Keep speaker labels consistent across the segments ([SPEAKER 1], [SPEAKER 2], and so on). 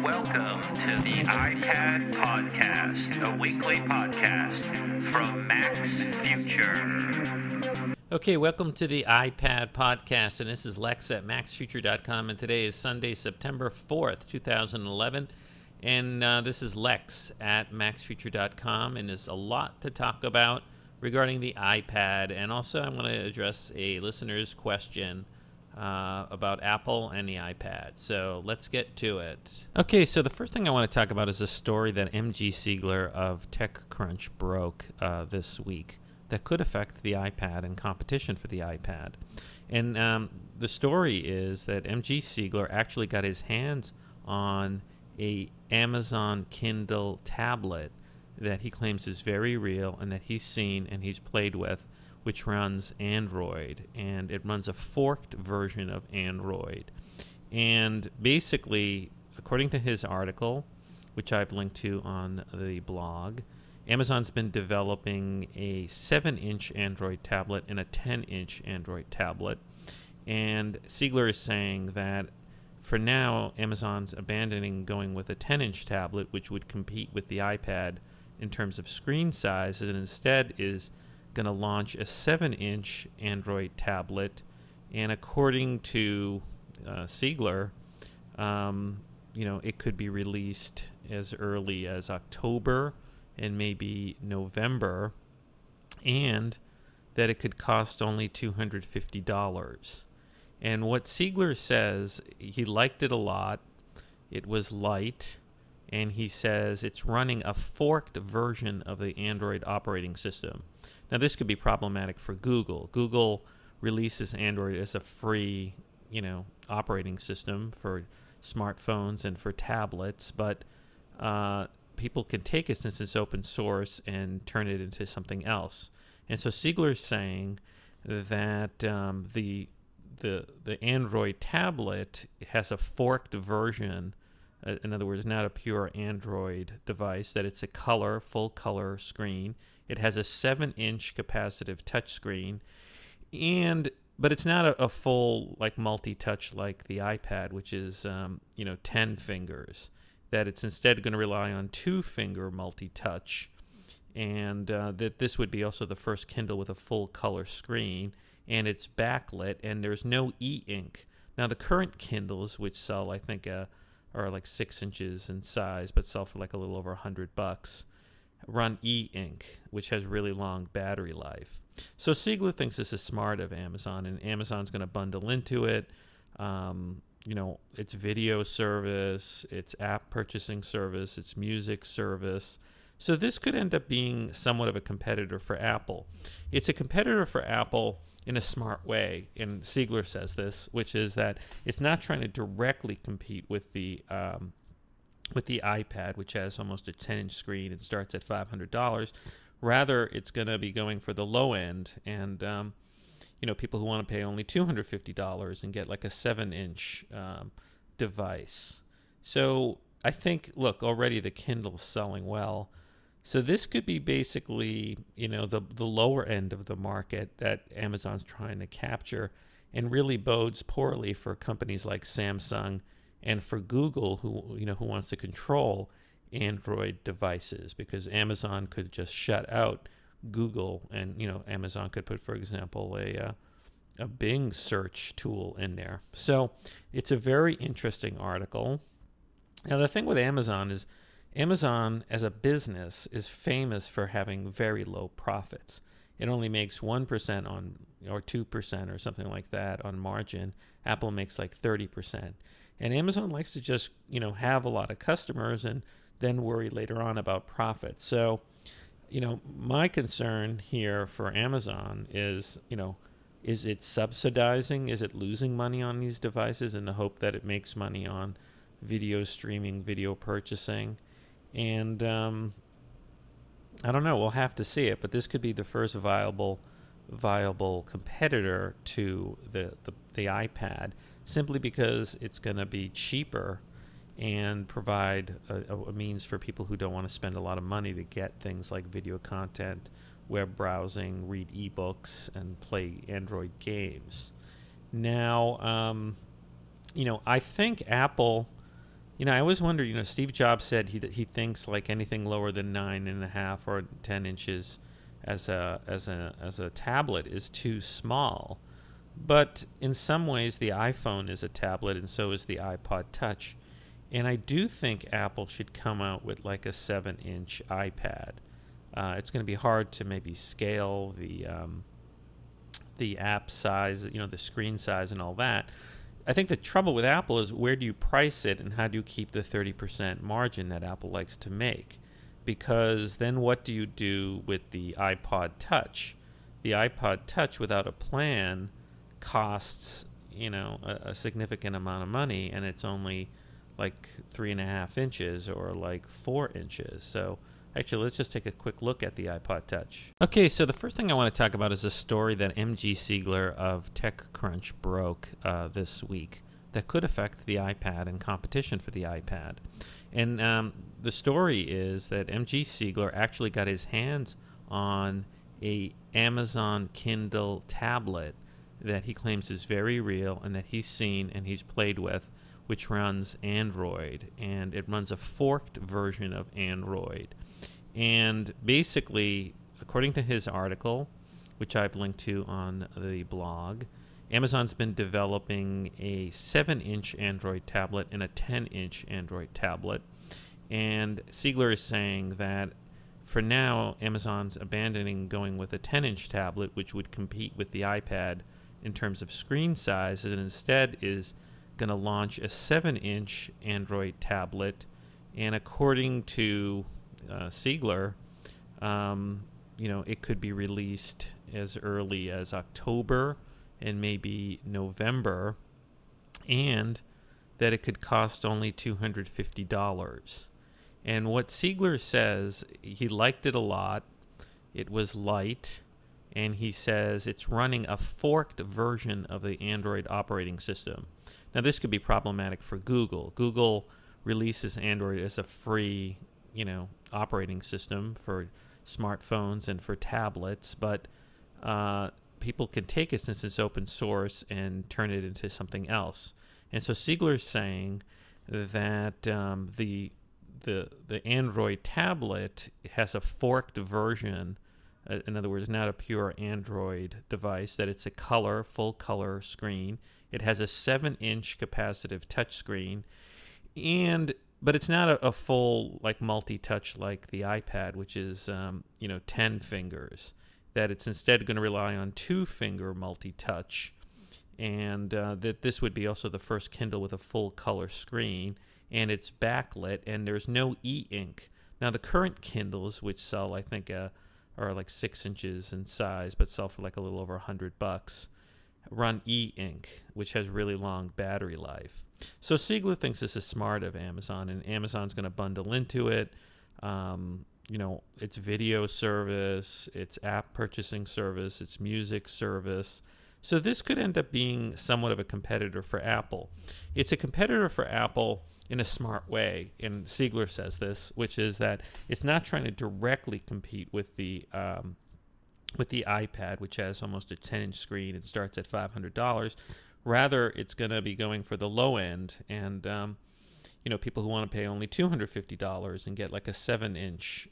[SPEAKER 1] Welcome to the iPad Podcast, a weekly podcast from Mac's Future.
[SPEAKER 2] Okay, welcome to the iPad Podcast, and this is Lex at Mac'sFuture.com, and today is Sunday, September 4th, 2011, and this is Lex at Mac'sFuture.com, and there's a lot to talk about regarding the iPad, and also I'm going to address a listener's question about Apple and the iPad. So let's get to it. Okay, so the first thing I want to talk about is a story that MG Siegler of TechCrunch broke this week that could affect the iPad and competition for the iPad. And the story is that MG Siegler actually got his hands on a Amazon Kindle tablet that he claims is very real and that he's seen and he's played with, which runs Android, and it runs a forked version of Android. And basically, according to his article, which I've linked to on the blog, Amazon's been developing a 7-inch Android tablet and a 10-inch Android tablet. And Siegler is saying that for now, Amazon's abandoning going with a 10-inch tablet, which would compete with the iPad in terms of screen size, and instead is going to launch a 7-inch Android tablet. And according to Siegler, it could be released as early as October and maybe November, and that it could cost only $250. And what Siegler says, he liked it a lot. It was light, and he says it's running a forked version of the Android operating system. Now, this could be problematic for Google. Google releases Android as a free, operating system for smartphones and for tablets, but people can take it since it's open source and turn it into something else. And so Siegler's saying that the Android tablet has a forked version. In other words, not a pure Android device, that it's a full color screen. It has a 7-inch capacitive touchscreen, but it's not a full multi-touch like the iPad, which is 10 fingers. That it's instead going to rely on 2-finger multi-touch, and that this would be also the first Kindle with a full color screen, and it's backlit, and there's no e-ink. Now, the current Kindles, which sell, I think, are like 6 inches in size, but sell for a little over $100, run e-ink, which has really long battery life. So Siegler thinks this is smart of Amazon, and Amazon's going to bundle into it. Its video service, its app purchasing service, its music service. So this could end up being somewhat of a competitor for Apple. It's a competitor for Apple in a smart way, and Siegler says this, which is that it's not trying to directly compete with the iPad, which has almost a 10-inch screen and starts at $500. Rather, it's going to be going for the low end, and people who want to pay only $250 and get like a 7-inch device. So I think, look, already the Kindle's selling well. So this could be basically, the lower end of the market that Amazon's trying to capture, and really bodes poorly for companies like Samsung and for Google, who wants to control Android devices, because Amazon could just shut out Google, and Amazon could put, for example, a Bing search tool in there. So it's a very interesting article. Now, the thing with Amazon is Amazon as a business is famous for having very low profits. It only makes 1% on, or 2% or something like that on margin. Apple makes like 30%. And Amazon likes to just, have a lot of customers and then worry later on about profits. So, my concern here for Amazon is, is it subsidizing? Is it losing money on these devices in the hope that it makes money on video streaming, video purchasing? And I don't know. We'll have to see it. But this could be the first viable competitor to the iPad, simply because it's going to be cheaper and provide a means for people who don't want to spend a lot of money to get things like video content, web browsing, read ebooks, and play Android games. Now, I think Apple I always wonder, Steve Jobs said he thinks like anything lower than 9.5 or 10 inches as a tablet is too small. But in some ways, the iPhone is a tablet, and so is the iPod Touch. And I do think Apple should come out with like a 7-inch iPad. It's going to be hard to maybe scale the app size, the screen size and all that. I think the trouble with Apple is, where do you price it, and how do you keep the 30% margin that Apple likes to make? Because then what do you do with the iPod Touch? The iPod Touch without a plan costs, a significant amount of money, and it's only like 3.5 inches or like 4 inches. So actually, let's just take a quick look at the iPod Touch. Okay, so the first thing I want to talk about is a story that MG Siegler of TechCrunch broke this week that could affect the iPad and competition for the iPad. And the story is that MG Siegler actually got his hands on a Amazon Kindle tablet that he claims is very real and that he's seen and he's played with, which runs Android, and it runs a forked version of Android. And basically, according to his article, which I've linked to on the blog, Amazon's been developing a 7-inch Android tablet and a 10-inch Android tablet. And Siegler is saying that for now, Amazon's abandoning going with a 10-inch tablet, which would compete with the iPad in terms of screen size, and instead is going to launch a 7-inch Android tablet. And according to Siegler, it could be released as early as October and maybe November, and that it could cost only $250. And what Siegler says, he liked it a lot. It was light, and he says it's running a forked version of the Android operating system. Now, this could be problematic for Google. Google releases Android as a free, operating system for smartphones and for tablets, but people can take it, since it's open source, and turn it into something else. And so Siegler's saying that the Android tablet has a forked version. In other words, not a pure Android device, that it's a full color screen. It has a 7-inch capacitive touchscreen, but it's not a full like multi-touch like the iPad, which is 10 fingers. That it's instead going to rely on 2-finger multi-touch, and that this would be also the first Kindle with a full color screen, and it's backlit, and there's no e-ink. Now, the current Kindles, which sell, I think, are like 6 inches in size, but sell for like a little over $100, run e-ink, which has really long battery life. So Siegler thinks this is smart of Amazon, and Amazon's going to bundle into it. Its video service, its app purchasing service, its music service. So this could end up being somewhat of a competitor for Apple. It's a competitor for Apple in a smart way, and Siegler says this, which is that it's not trying to directly compete with the iPad, which has almost a 10-inch screen and starts at $500. Rather, it's going to be going for the low end, and people who want to pay only $250 and get like a 7-inch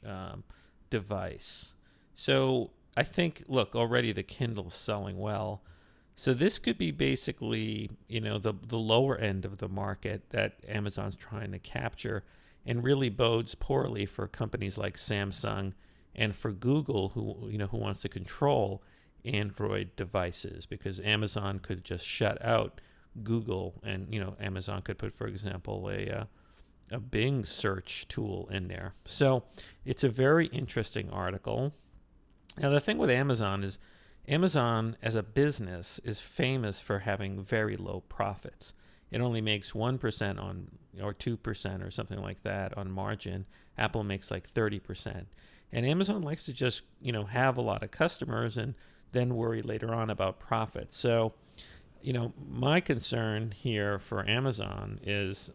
[SPEAKER 2] device. So I think, look, already the Kindle's selling well. So this could be basically, the lower end of the market that Amazon's trying to capture, and really bodes poorly for companies like Samsung and for Google, who wants to control Android devices, because Amazon could just shut out Google, and Amazon could put, for example, a Bing search tool in there. So it's a very interesting article. Now, the thing with Amazon is, Amazon as a business is famous for having very low profits. It only makes 1% on, or 2% or something like that on margin. Apple makes like 30%. And Amazon likes to just, have a lot of customers and then worry later on about profits. So, my concern here for Amazon is,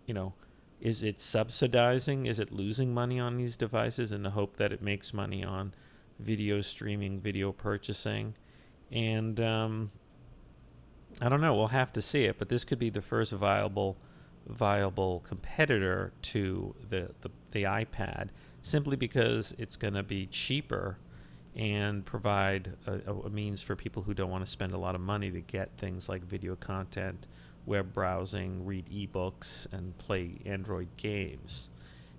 [SPEAKER 2] is it subsidizing? Is it losing money on these devices in the hope that it makes money on video streaming, video purchasing? And I don't know. We'll have to see it. But this could be the first viable viable competitor to the iPad, simply because it's going to be cheaper and provide a means for people who don't want to spend a lot of money to get things like video content, web browsing, read ebooks, and play Android games.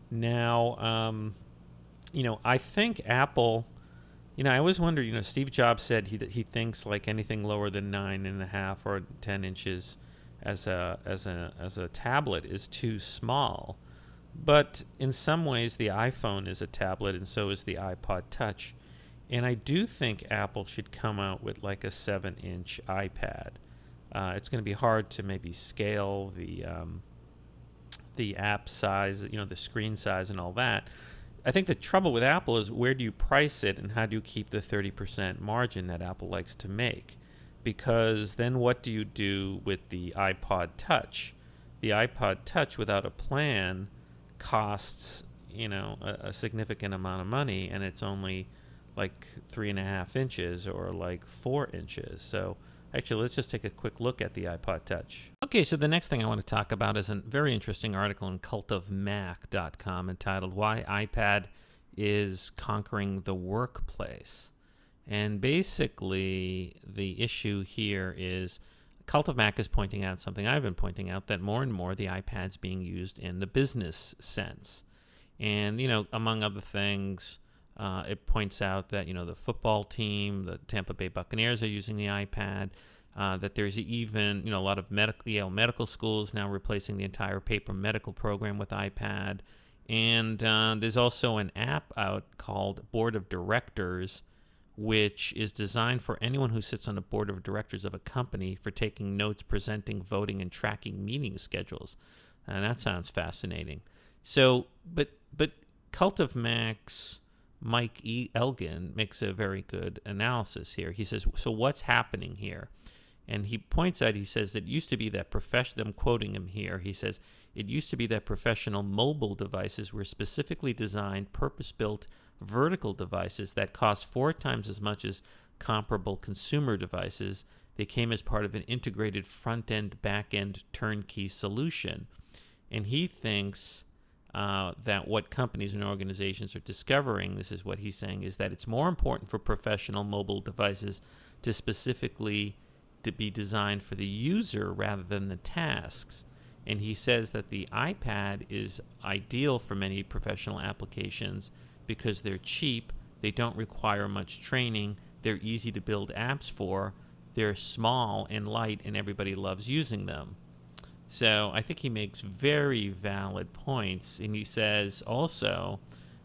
[SPEAKER 2] Now, I think Apple, I always wonder, Steve Jobs said he thinks like anything lower than 9.5 or 10 inches as a tablet is too small. But in some ways, the iPhone is a tablet, and so is the iPod Touch. And I do think Apple should come out with like a 7-inch iPad. It's going to be hard to maybe scale the app size, the screen size and all that. I think the trouble with Apple is, where do you price it, and how do you keep the 30% margin that Apple likes to make? Because then what do you do with the iPod Touch? The iPod Touch without a plan costs, a significant amount of money, and it's only like 3.5 inches or like 4 inches. So actually, let's just take a quick look at the iPod Touch. Okay, so the next thing I want to talk about is a very interesting article in cultofmac.com entitled "Why iPad is Conquering the Workplace." And basically, the issue here is Cult of Mac is pointing out something I've been pointing out, that more and more the iPad's being used in the business sense. And, among other things, it points out that, the football team, the Tampa Bay Buccaneers, are using the iPad, that there's even, a lot of Yale medical schools now replacing the entire paper medical program with iPad. And there's also an app out called Board of Directors, which is designed for anyone who sits on the board of directors of a company for taking notes, presenting, voting, and tracking meeting schedules. And that sounds fascinating. So, but Cult of Mac's Mike E. Elgin makes a very good analysis here. He says, so what's happening here? And he points out, he says, it used to be that I'm quoting him here, he says, it used to be that professional mobile devices were specifically designed, purpose-built vertical devices that cost 4 times as much as comparable consumer devices. They came as part of an integrated front-end, back-end turnkey solution. And he thinks that what companies and organizations are discovering, this is what he's saying, is that it's more important for professional mobile devices to specifically to be designed for the user rather than the tasks. And he says that the iPad is ideal for many professional applications because they're cheap, they don't require much training, they're easy to build apps for, they're small and light, and everybody loves using them. So I think he makes very valid points, and he says also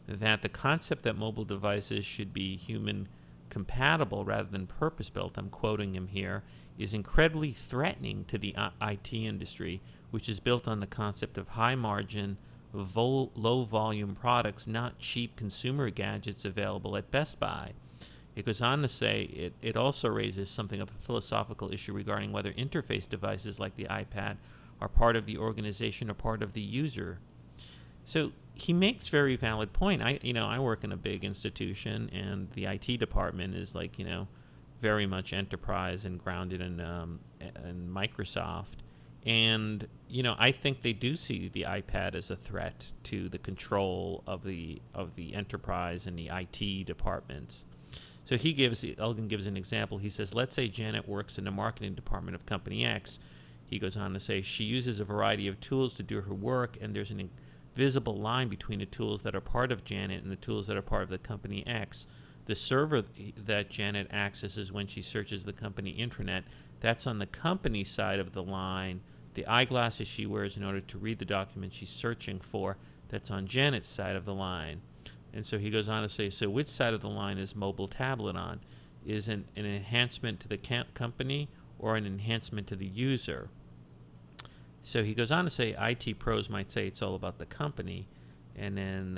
[SPEAKER 2] that the concept that mobile devices should be human compatible rather than purpose-built, I'm quoting him here, is incredibly threatening to the IT industry, which is built on the concept of high-margin, low-volume products, not cheap consumer gadgets available at Best Buy. It goes on to say it also raises something of a philosophical issue regarding whether interface devices like the iPad are part of the organization or part of the user. So he makes very valid point. I work in a big institution, and the IT department is like, very much enterprise and grounded in Microsoft. And, I think they do see the iPad as a threat to the control of the enterprise and the IT departments. So Elgin gives an example. He says, let's say Janet works in the marketing department of Company X. He goes on to say, she uses a variety of tools to do her work, and there's an invisible line between the tools that are part of Janet and the tools that are part of the Company X. The server that Janet accesses when she searches the company intranet, that's on the company side of the line. The eyeglasses she wears in order to read the document she's searching for, that's on Janet's side of the line. And so he goes on to say, so which side of the line is mobile tablet on? Is an enhancement to the company or an enhancement to the user? So he goes on to say IT pros might say it's all about the company, and then,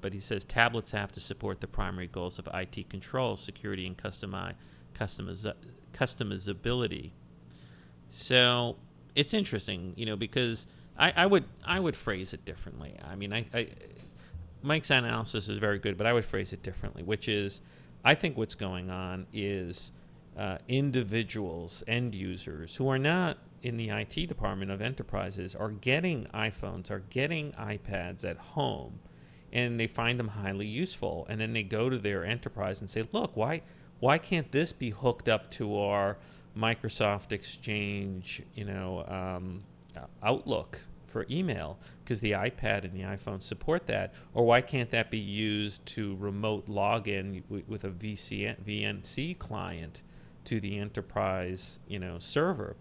[SPEAKER 2] but he says tablets have to support the primary goals of IT control, security, and customizability. So it's interesting, because I would phrase it differently. I mean, Mike's analysis is very good, but I would phrase it differently, which is, I think what's going on is individuals, end users, who are not in the IT department of enterprises are getting iPhones, are getting iPads at home, and they find them highly useful. And then they go to their enterprise and say, look, why can't this be hooked up to our Microsoft Exchange, Outlook for email, because the iPad and the iPhone support that? Or why can't that be used to remote login with a VNC client to the enterprise, server?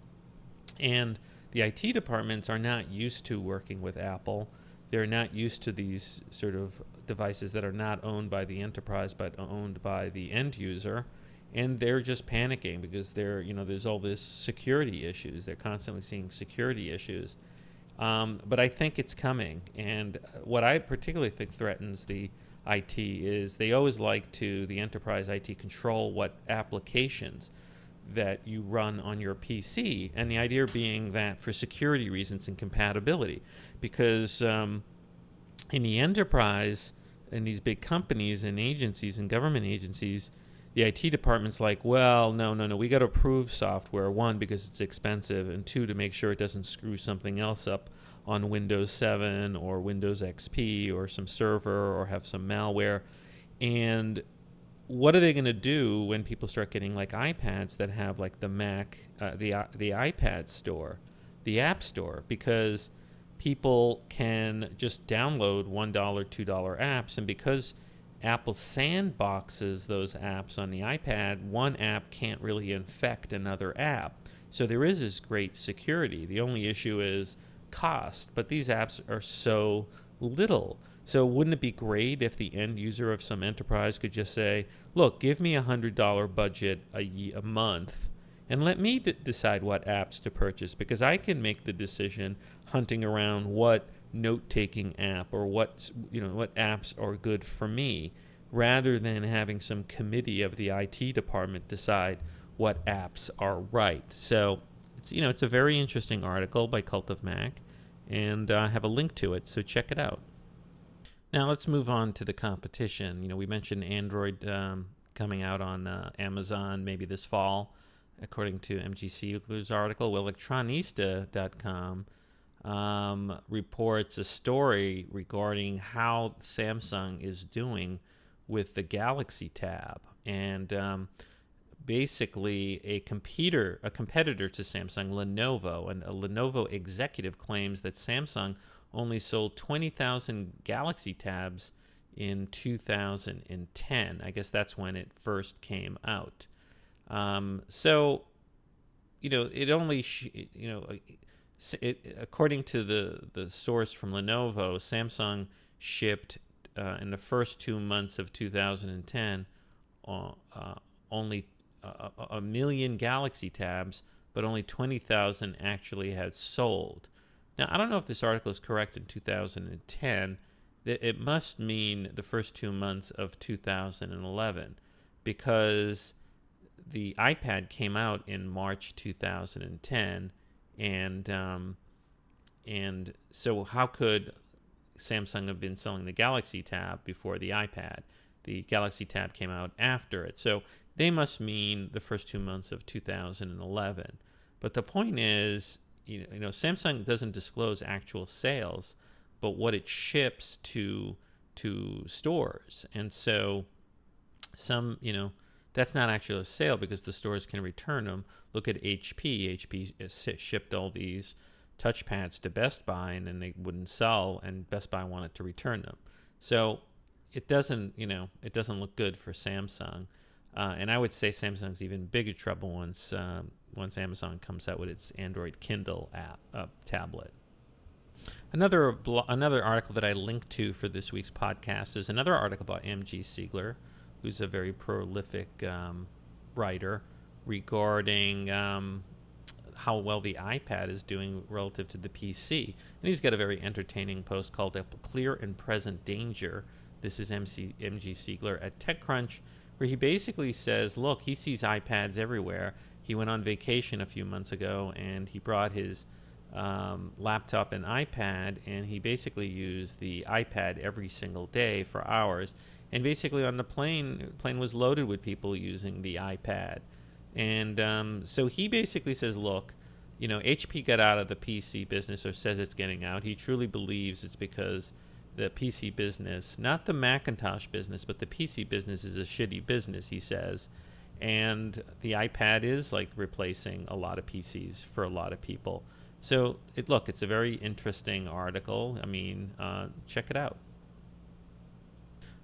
[SPEAKER 2] And the IT departments are not used to working with Apple. They're not used to these sort of devices that are not owned by the enterprise but owned by the end user. And they're just panicking because there's all this security issues. They're constantly seeing security issues. But I think it's coming. And what I particularly think threatens the IT is they always like to, the enterprise IT, control what applications that you run on your PC. And the idea being that for security reasons and compatibility. Because in the enterprise, in these big companies and agencies and government agencies, the IT department's like, well, no, we got to approve software, one, because it's expensive, and two, to make sure it doesn't screw something else up on Windows 7 or Windows XP or some server or have some malware. And what are they going to do when people start getting like iPads that have like the Mac, the iPad store, the App Store? Because people can just download $1, $2 apps, and because Apple sandboxes those apps on the iPad, one app can't really infect another app. So there is this great security. The only issue is cost, but these apps are so little. So wouldn't it be great if the end user of some enterprise could just say, look, give me a $100 budget a month and let me decide what apps to purchase, because I can make the decision hunting around what note-taking app or what apps are good for me, rather than having some committee of the IT department decide what apps are right. So it's a very interesting article by Cult of Mac, and I have a link to it, so check it out. Now let's move on to the competition. We mentioned Android coming out on Amazon maybe this fall, according to MG Siegler's article. Well, Electronista.com reports a story regarding how Samsung is doing with the Galaxy Tab, and basically a competitor to Samsung, Lenovo, and a Lenovo executive claims that Samsung only sold 20,000 Galaxy Tabs in 2010. I guess that's when it first came out. So it only according to the source from Lenovo, Samsung shipped in the first 2 months of 2010 only a million Galaxy Tabs, but only 20,000 actually had sold. Now, I don't know if this article is correct in 2010. It must mean the first 2 months of 2011, because the iPad came out in March 2010, and so how could Samsung have been selling the Galaxy Tab before the iPad? The Galaxy Tab came out after it, so they must mean the first 2 months of 2011. But the point is, Samsung doesn't disclose actual sales, but what it ships to stores, and so some, that's not actually a sale because the stores can return them. Look at HP. HP shipped all these touchpads to Best Buy, and then they wouldn't sell, and Best Buy wanted to return them. So it doesn't look good for Samsung. And I would say Samsung's even bigger trouble once Amazon comes out with its Android Kindle app tablet. Another article that I linked to for this week's podcast is another article by MG Siegler, who's a very prolific writer, regarding how well the iPad is doing relative to the PC. And he's got a very entertaining post called "A Clear and Present Danger." This is MG Siegler at TechCrunch, where he basically says, look, he sees iPads everywhere. He went on vacation a few months ago, and he brought his laptop and iPad, and he basically used the iPad every single day for hours. And basically on the plane was loaded with people using the iPad. And so he basically says, look, HP got out of the PC business, or says it's getting out. He truly believes it's because the PC business, not the Macintosh business, but the PC business is a shitty business, he says. And the iPad is like replacing a lot of PCs for a lot of people. So it's a very interesting article. I mean, check it out.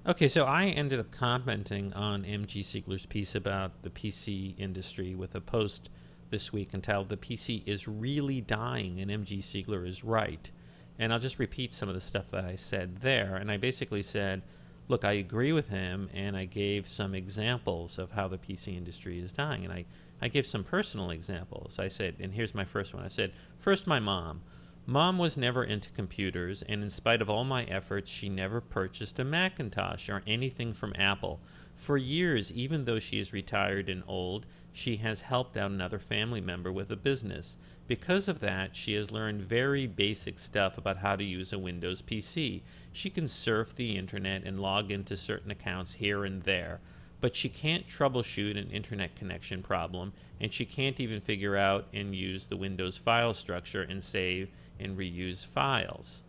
[SPEAKER 2] Okay, so I ended up commenting on MG Siegler's piece about the PC industry with a post this week entitled "The PC is Really Dying," and MG Siegler is right. And I'll just repeat some of the stuff that I said there. And I basically said, look, I agree with him, and I gave some examples of how the PC industry is dying. And I gave some personal examples. I said, and here's my first one. I said, first, my mom. Mom was never into computers, and in spite of all my efforts, she never purchased a Macintosh or anything from Apple. For years, even though she is retired and old, she has helped out another family member with a business. Because of that, she has learned very basic stuff about how to use a Windows PC. She can surf the internet and log into certain accounts here and there, but she can't troubleshoot an internet connection problem, and she can't even figure out and use the Windows file structure and save and reuse files.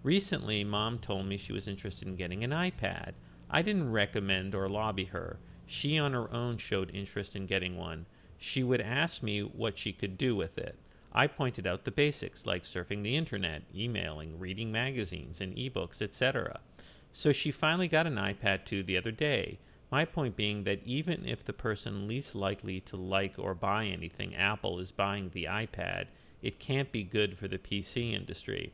[SPEAKER 2] Recently, Mom told me she was interested in getting an iPad. I didn't recommend or lobby her. She on her own showed interest in getting one. She would ask me what she could do with it. I pointed out the basics, like surfing the internet, emailing, reading magazines and ebooks, etc. So she finally got an iPad 2 the other day. My point being that even if the person least likely to like or buy anything Apple is buying the iPad, it can't be good for the PC industry.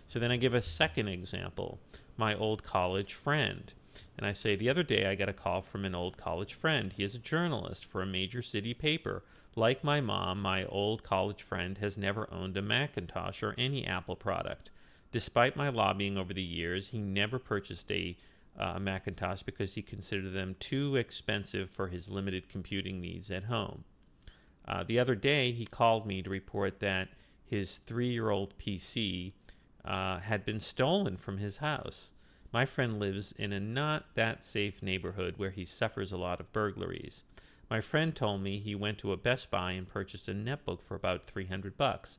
[SPEAKER 2] So then I give a second example, my old college friend. And I say, the other day I got a call from an old college friend. He is a journalist for a major city paper. Like my mom, my old college friend has never owned a Macintosh or any Apple product. Despite my lobbying over the years, he never purchased a Macintosh because he considered them too expensive for his limited computing needs at home. The other day, he called me to report that his 3-year-old PC had been stolen from his house. My friend lives in a not that safe neighborhood where he suffers a lot of burglaries. My friend told me he went to a Best Buy and purchased a netbook for about $300.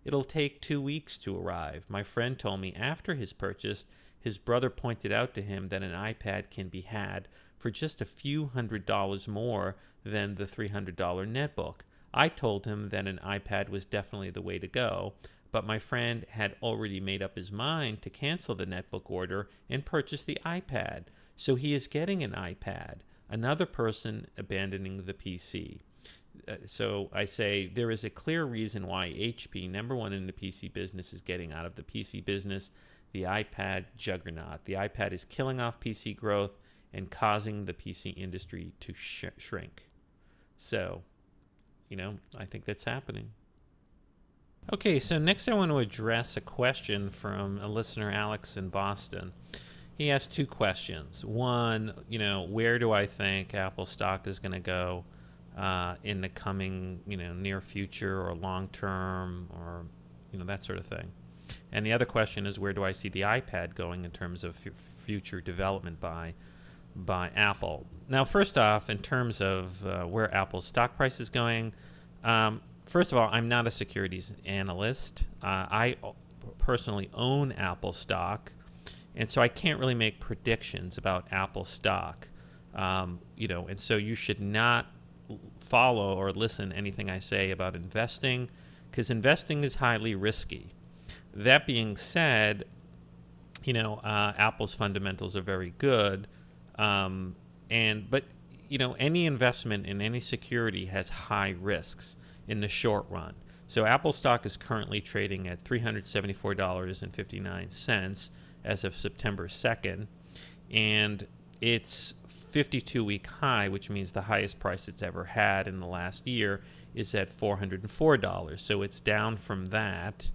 [SPEAKER 2] It'll take 2 weeks to arrive. My friend told me after his purchase, his brother pointed out to him that an iPad can be had for just a few $100s more than the $300 netbook. I told him that an iPad was definitely the way to go, but my friend had already made up his mind to cancel the netbook order and purchase the iPad. So he is getting an iPad, another person abandoning the PC. So I say there is a clear reason why HP, number one in the PC business, is getting out of the PC business, the iPad juggernaut. The iPad is killing off PC growth and causing the PC industry to shrink. So, I think that's happening. Okay, so next I want to address a question from a listener, Alex in Boston. He asked 2 questions. One, where do I think Apple stock is going to go in the coming, near future or long term, or, that sort of thing. And the other question is, where do I see the iPad going in terms of future development by Apple? Now, first off, in terms of where Apple's stock price is going, first of all, I'm not a securities analyst. I personally own Apple stock, and so I can't really make predictions about Apple stock. And so you should not follow or listen to anything I say about investing, because investing is highly risky. That being said, Apple's fundamentals are very good, but any investment in any security has high risks in the short run. So Apple stock is currently trading at $374.59 as of September 2nd, and its 52-week high, which means the highest price it's ever had in the last year, is at $404. So it's down from that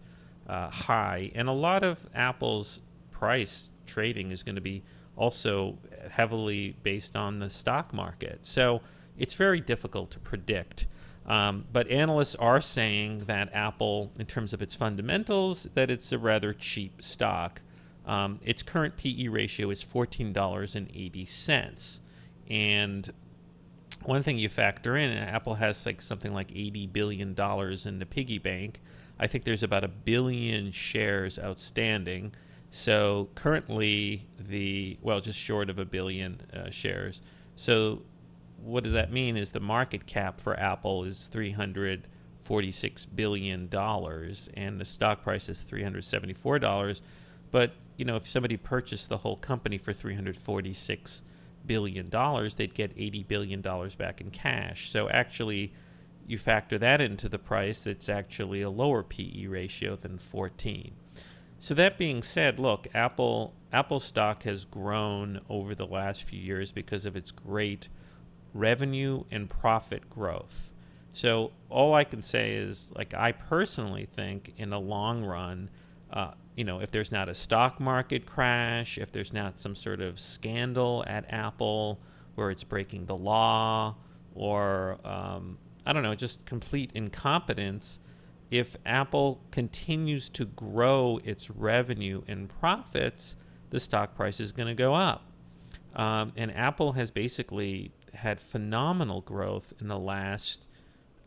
[SPEAKER 2] high. And a lot of Apple's price trading is going to be also heavily based on the stock market. So it's very difficult to predict. But analysts are saying that Apple, in terms of its fundamentals, that it's a rather cheap stock. Its current PE ratio is $14.80. And one thing you factor in, Apple has like something like $80 billion in the piggy bank. I think there's about 1 billion shares outstanding. So currently just short of 1 billion shares. So what does that mean is the market cap for Apple is $346 billion and the stock price is $374. But, if somebody purchased the whole company for $346 billion, they'd get $80 billion back in cash. So actually, you factor that into the price, it's actually a lower PE ratio than 14. So that being said, look, Apple stock has grown over the last few years because of its great revenue and profit growth. So all I can say is, like, I personally think in the long run, if there's not a stock market crash, if there's not some sort of scandal at Apple where it's breaking the law, or just complete incompetence, if Apple continues to grow its revenue and profits, the stock price is going to go up. And Apple has basically had phenomenal growth in the last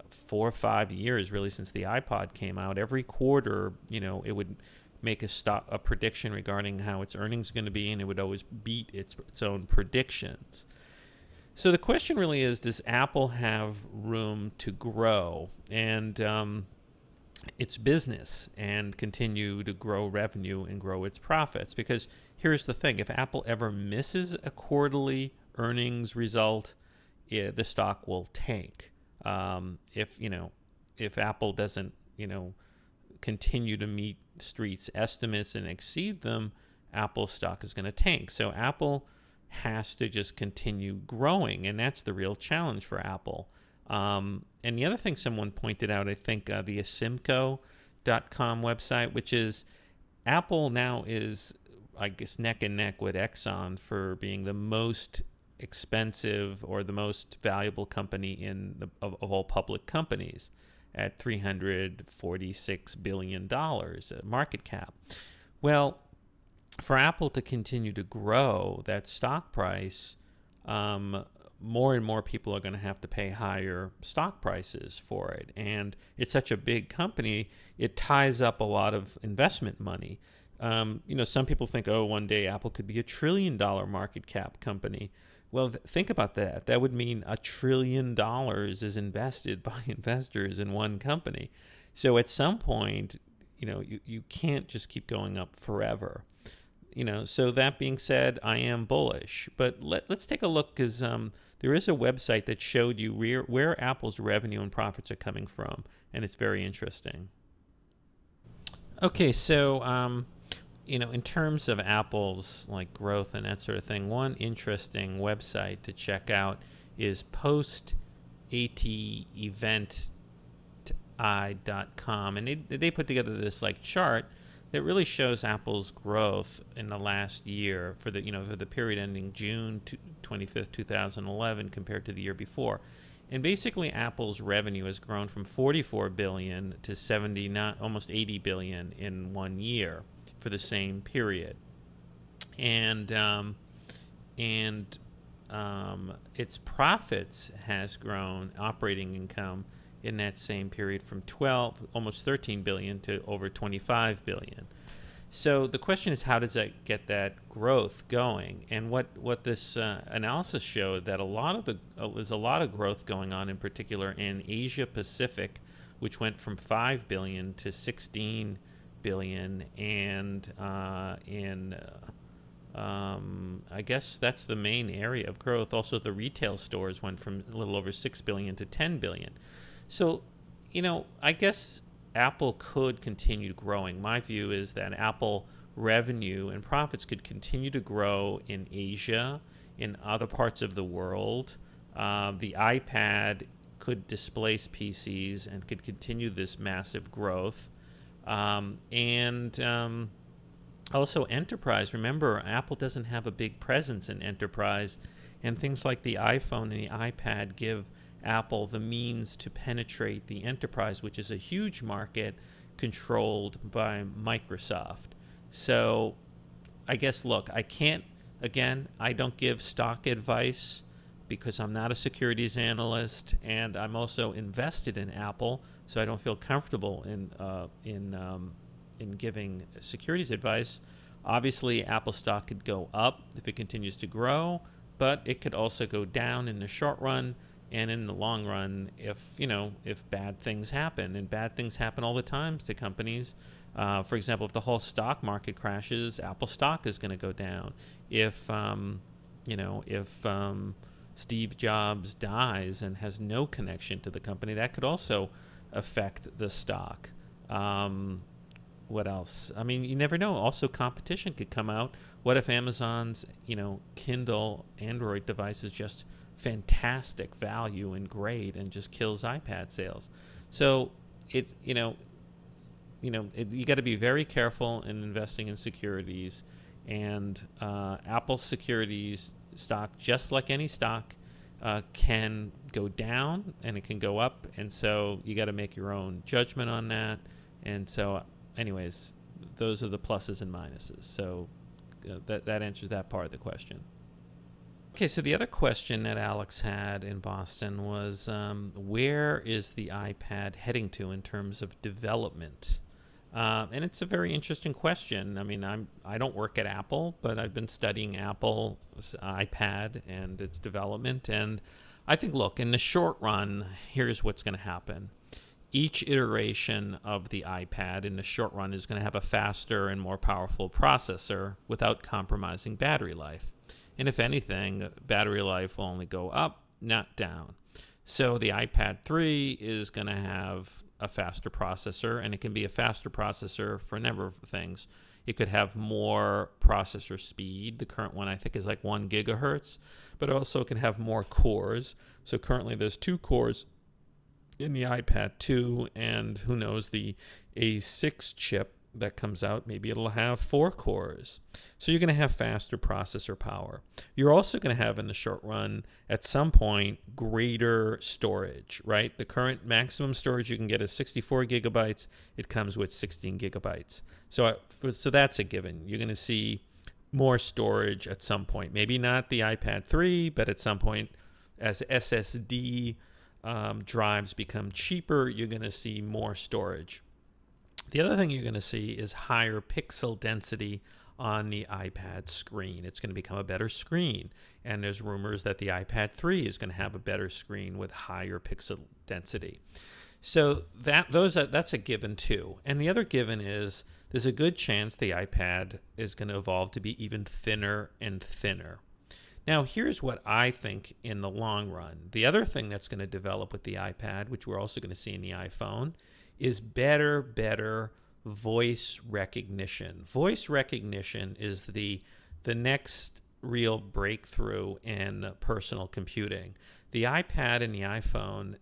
[SPEAKER 2] 4 or 5 years, really, since the iPod came out. Every quarter, it would make a prediction regarding how its earnings are going to be, and it would always beat its own predictions. So the question really is, does Apple have room to grow and its business and continue to grow revenue and grow its profits? Because here's the thing, if Apple ever misses a quarterly earnings result, the stock will tank. If Apple doesn't, continue to meet Street's estimates and exceed them, Apple's stock is going to tank. So Apple has to just continue growing, and that's the real challenge for Apple. And the other thing someone pointed out, I think the Asimco.com website, which is Apple now is, I guess, neck and neck with Exxon for being the most expensive or the most valuable company of all public companies at $346 billion market cap. Well, for Apple to continue to grow that stock price, more and more people are going to have to pay higher stock prices for it. And it's such a big company, it ties up a lot of investment money. Some people think, one day Apple could be $1 trillion market cap company. Well, think about that. That would mean $1 trillion is invested by investors in one company. So at some point, you can't just keep going up forever. So that being said, I am bullish. But let's take a look, because there is a website that showed you where Apple's revenue and profits are coming from, and it's very interesting. Okay, so in terms of Apple's growth and that sort of thing, one interesting website to check out is post-ATEventi.com, and they put together this chart that really shows Apple's growth in the last year for the period ending June 25th, 2011 compared to the year before. And basically Apple's revenue has grown from $44 billion to almost $80 billion in 1 year for the same period. And its profits has grown, operating income, in that same period from almost $13 billion to over $25 billion. So the question is, how does that get that growth going? And what this analysis showed, that there's a lot of growth going on, in particular in Asia Pacific, which went from $5 billion to $16 billion, and I guess that's the main area of growth. Also, the retail stores went from a little over $6 billion to $10 billion. So, I guess Apple could continue growing. My view is that Apple revenue and profits could continue to grow in Asia, in other parts of the world. The iPad could displace PCs and could continue this massive growth. Also enterprise. Remember, Apple doesn't have a big presence in enterprise, and things like the iPhone and the iPad give Apple the means to penetrate the enterprise, which is a huge market controlled by Microsoft. So I guess, look, I don't give stock advice, because I'm not a securities analyst, and I'm also invested in Apple, so I don't feel comfortable in giving securities advice. Obviously, Apple stock could go up if it continues to grow, but it could also go down in the short run and in the long run if bad things happen. And bad things happen all the time to companies. For example, if the whole stock market crashes, Apple stock is going to go down. If Steve Jobs dies and has no connection to the company, that could also affect the stock. What else? I mean, you never know. Also, competition could come out. What if Amazon's, Kindle Android device is just fantastic value and great and just kills iPad sales? So it's, you got to be very careful in investing in securities. And Apple securities stock, just like any stock, can go down and it can go up. And so you got to make your own judgment on that. And so anyways, those are the pluses and minuses. So that answers that part of the question. Okay, so the other question that Alex had in Boston was, where is the iPad heading to in terms of development? And it's a very interesting question. I mean, I don't work at Apple, but I've been studying Apple's iPad and its development. And I think, look, in the short run, here's what's going to happen. Each iteration of the iPad in the short run is going to have a faster and more powerful processor without compromising battery life. And if anything, battery life will only go up, not down. So the iPad 3 is going to have a faster processor, and it can be a faster processor for a number of things. It could have more processor speed. The current one, I think, is like 1 gigahertz, but also it can have more cores. So currently there's 2 cores in the iPad 2, and who knows, the A6 chip that comes out, maybe it'll have 4 cores. So you're going to have faster processor power. You're also going to have, in the short run, at some point, greater storage, right? The current maximum storage you can get is 64 gigabytes. It comes with 16 gigabytes. So that's a given. You're going to see more storage at some point. Maybe not the iPad 3, but at some point, as SSD drives become cheaper, you're going to see more storage. The other thing you're going to see is higher pixel density on the iPad screen. It's going to become a better screen, and there's rumors that the iPad 3 is going to have a better screen with higher pixel density. So that's a given too. And the other given is there's a good chance the iPad is going to evolve to be even thinner and thinner. Now, here's what I think in the long run. The other thing that's going to develop with the iPad, which we're also going to see in the iPhone, is better voice recognition. Voice recognition is the next real breakthrough in personal computing. The iPad and the iPhone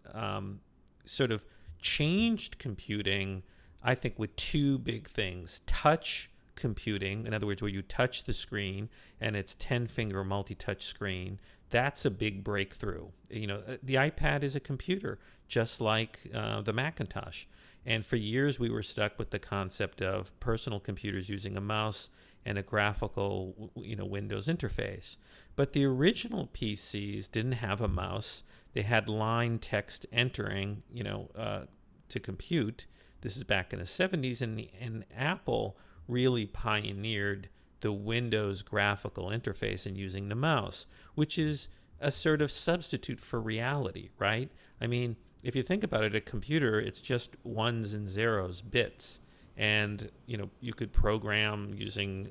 [SPEAKER 2] sort of changed computing, I think, with 2 big things. Touch computing, in other words, where you touch the screen and it's 10-finger multi-touch screen. That's a big breakthrough. The iPad is a computer, just like the Macintosh. And for years, we were stuck with the concept of personal computers using a mouse and a graphical, Windows interface. But the original PCs didn't have a mouse. They had line text entering, to compute. This is back in the 70s, and Apple really pioneered the Windows graphical interface and using the mouse, which is a sort of substitute for reality, right? I mean, if you think about it, a computer, it's just ones and zeros, bits. And, you could program using,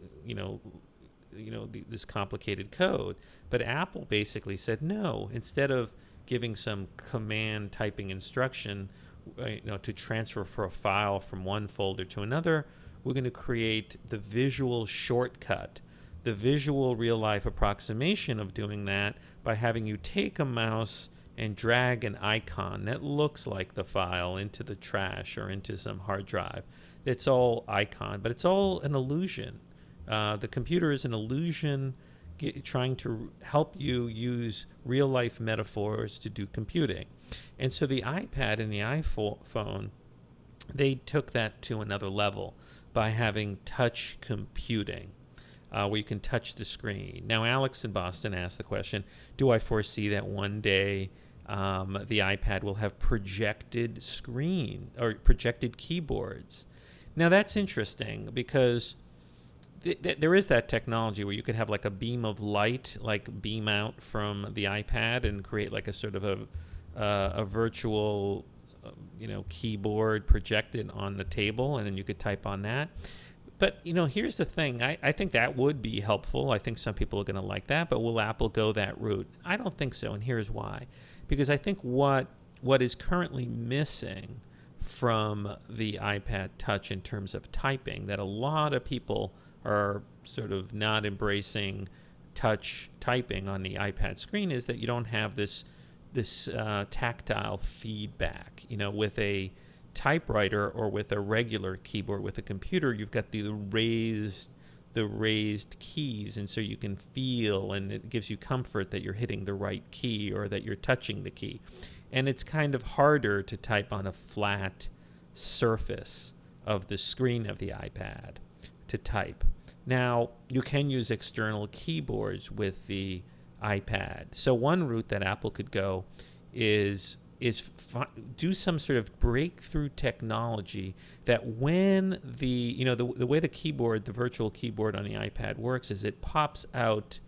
[SPEAKER 2] this complicated code. But Apple basically said, no, instead of giving some command typing instruction, to transfer for a file from one folder to another, we're going to create the visual shortcut, the visual real-life approximation of doing that by having you take a mouse and drag an icon that looks like the file into the trash or into some hard drive. It's all icon, but it's all an illusion. The computer is an illusion trying to help you use real-life metaphors to do computing. And so the iPad and the iPhone, they took that to another level by having touch computing. where you can touch the screen. Now, Alex in Boston asked the question, do I foresee that one day the iPad will have projected screen or projected keyboards? Now, that's interesting because there is that technology where you could have like a beam of light like beam out from the iPad and create like a sort of a virtual keyboard projected on the table, and then you could type on that. But here's the thing, I think that would be helpful. I think some people are going to like that, but will Apple go that route? I don't think so, and here's why. Because I think what is currently missing from the iPad Touch in terms of typing, that a lot of people are sort of not embracing touch typing on the iPad screen, is that you don't have this tactile feedback. With a typewriter or with a regular keyboard with a computer, you've got the raised keys, and so you can feel, and it gives you comfort that you're hitting the right key or that you're touching the key. And it's kind of harder to type on a flat surface of the screen of the iPad to type. Now, you can use external keyboards with the iPad. So one route that Apple could go is do some sort of breakthrough technology that when the way the keyboard, the virtual keyboard on the iPad works is it pops out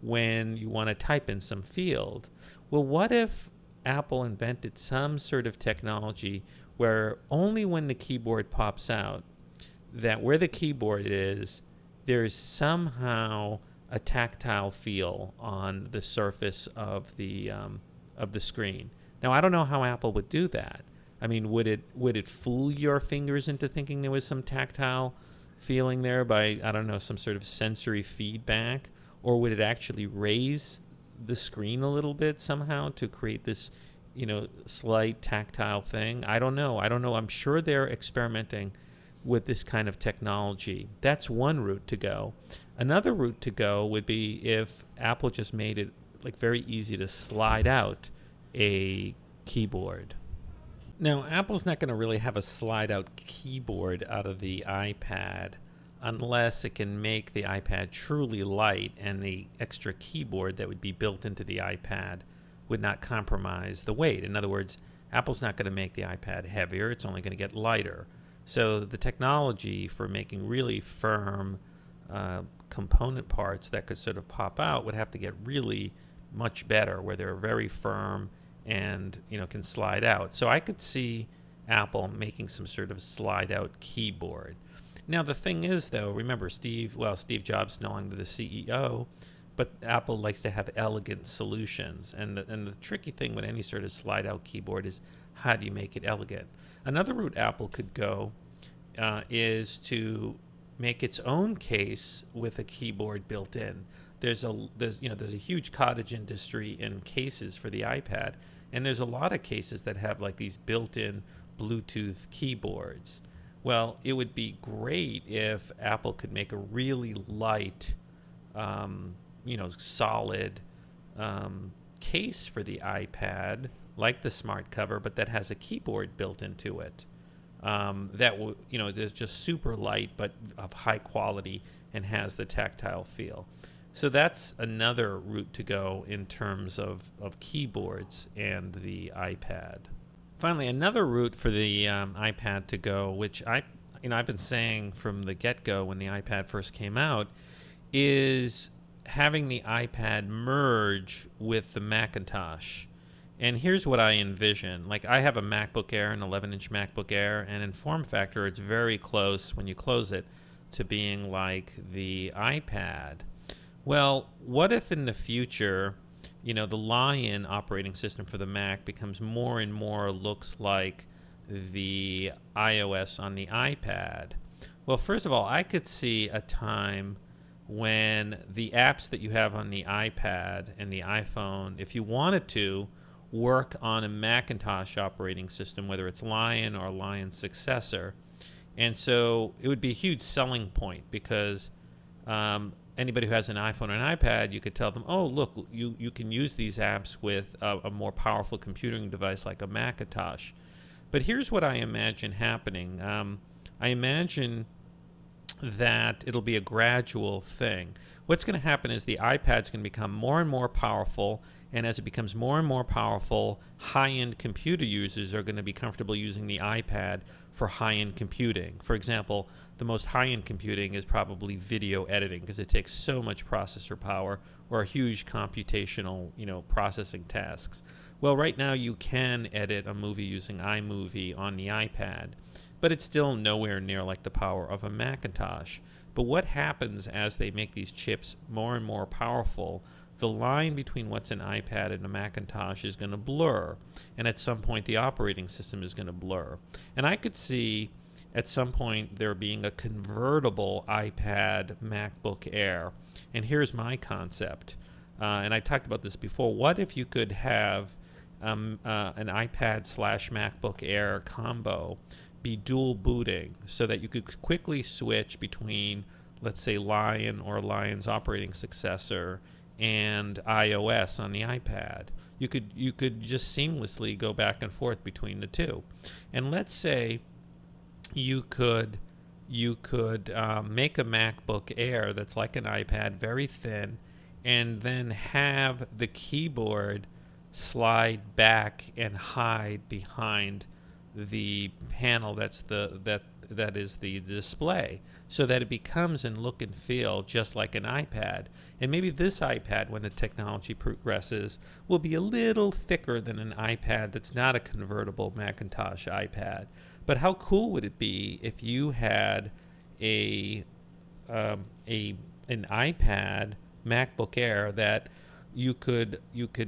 [SPEAKER 2] when you want to type in some field. Well, what if Apple invented some sort of technology where only when the keyboard pops out, that where the keyboard is, there's somehow a tactile feel on the surface of the screen. Now, I don't know how Apple would do that. I mean, would it fool your fingers into thinking there was some tactile feeling there by, I don't know, some sort of sensory feedback? Or would it actually raise the screen a little bit somehow to create this, slight tactile thing? I don't know. I'm sure they're experimenting with this kind of technology. That's one route to go. Another route to go would be if Apple just made it like very easy to slide out a keyboard. Now, Apple's not going to really have a slide out keyboard out of the iPad unless it can make the iPad truly light, and the extra keyboard that would be built into the iPad would not compromise the weight. In other words, Apple's not going to make the iPad heavier, it's only going to get lighter. So the technology for making really firm component parts that could sort of pop out would have to get really much better, where they're very firm and can slide out. So I could see Apple making some sort of slide out keyboard. Now the thing is, though, remember Steve Jobs no longer the CEO, but Apple likes to have elegant solutions, and the tricky thing with any sort of slide out keyboard is how do you make it elegant? Another route Apple could go is to make its own case with a keyboard built in. There's a huge cottage industry in cases for the iPad, and there's a lot of cases that have like these built-in Bluetooth keyboards. Well, it would be great if Apple could make a really light, solid case for the iPad, like the smart cover, but that has a keyboard built into it. That will, is just super light, but of high quality and has the tactile feel. So that's another route to go in terms of keyboards and the iPad. Finally, another route for the iPad to go, which I've been saying from the get-go when the iPad first came out, is having the iPad merge with the Macintosh. And here's what I envision. Like, I have a MacBook Air, an 11-inch MacBook Air, and in form factor, it's very close when you close it to being like the iPad. Well, what if in the future, the Lion operating system for the Mac becomes more and more looks like the iOS on the iPad? Well, first of all, I could see a time when the apps that you have on the iPad and the iPhone, if you wanted to, work on a Macintosh operating system, whether it's Lion or Lion's successor. And so it would be a huge selling point, because anybody who has an iPhone or an iPad, you could tell them, oh, look, you can use these apps with a more powerful computing device like a Macintosh. But here's what I imagine happening. I imagine that it'll be a gradual thing. What's going to happen is the iPad's going to become more and more powerful, and as it becomes more and more powerful, high-end computer users are going to be comfortable using the iPad for high-end computing. For example, the most high-end computing is probably video editing, because it takes so much processor power, or huge computational, processing tasks. Well, right now you can edit a movie using iMovie on the iPad, but it's still nowhere near like the power of a Macintosh. But what happens as they make these chips more and more powerful, the line between what's an iPad and a Macintosh is going to blur, and at some point the operating system is going to blur. And I could see at some point there being a convertible iPad MacBook Air. And here's my concept, and I talked about this before. What if you could have an iPad / MacBook Air combo be dual booting, so that you could quickly switch between, let's say, Lion or Lion's operating successor and iOS on the iPad. You could just seamlessly go back and forth between the two. And let's say you could make a MacBook Air that's like an iPad, very thin, and then have the keyboard slide back and hide behind the panel that is the display, so that it becomes in look and feel just like an iPad. And maybe this iPad, when the technology progresses, will be a little thicker than an iPad that's not a convertible Macintosh iPad. But how cool would it be if you had an iPad MacBook Air that you could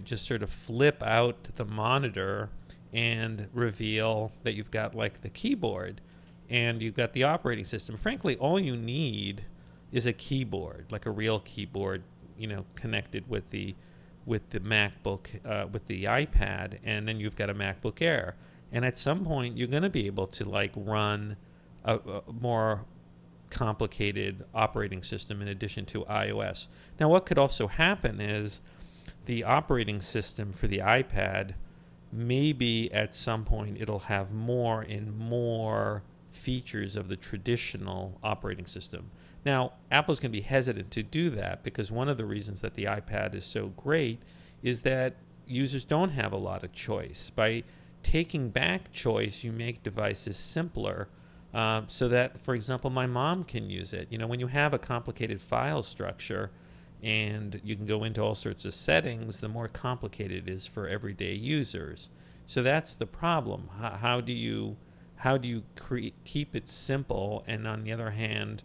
[SPEAKER 2] just sort of flip out the monitor and reveal that you've got like the keyboard and you've got the operating system. Frankly, all you need is a keyboard, like a real keyboard, connected with the MacBook, with the iPad, and then you've got a MacBook Air. And at some point, you're going to be able to like run a more complicated operating system in addition to iOS. Now, what could also happen is the operating system for the iPad, maybe at some point it'll have more and more features of the traditional operating system. Now, Apple's going to be hesitant to do that, because one of the reasons that the iPad is so great is that users don't have a lot of choice. By taking back choice, you make devices simpler, so that, for example, my mom can use it. When you have a complicated file structure and you can go into all sorts of settings, the more complicated it is for everyday users. So that's the problem. How do you keep it simple, and on the other hand,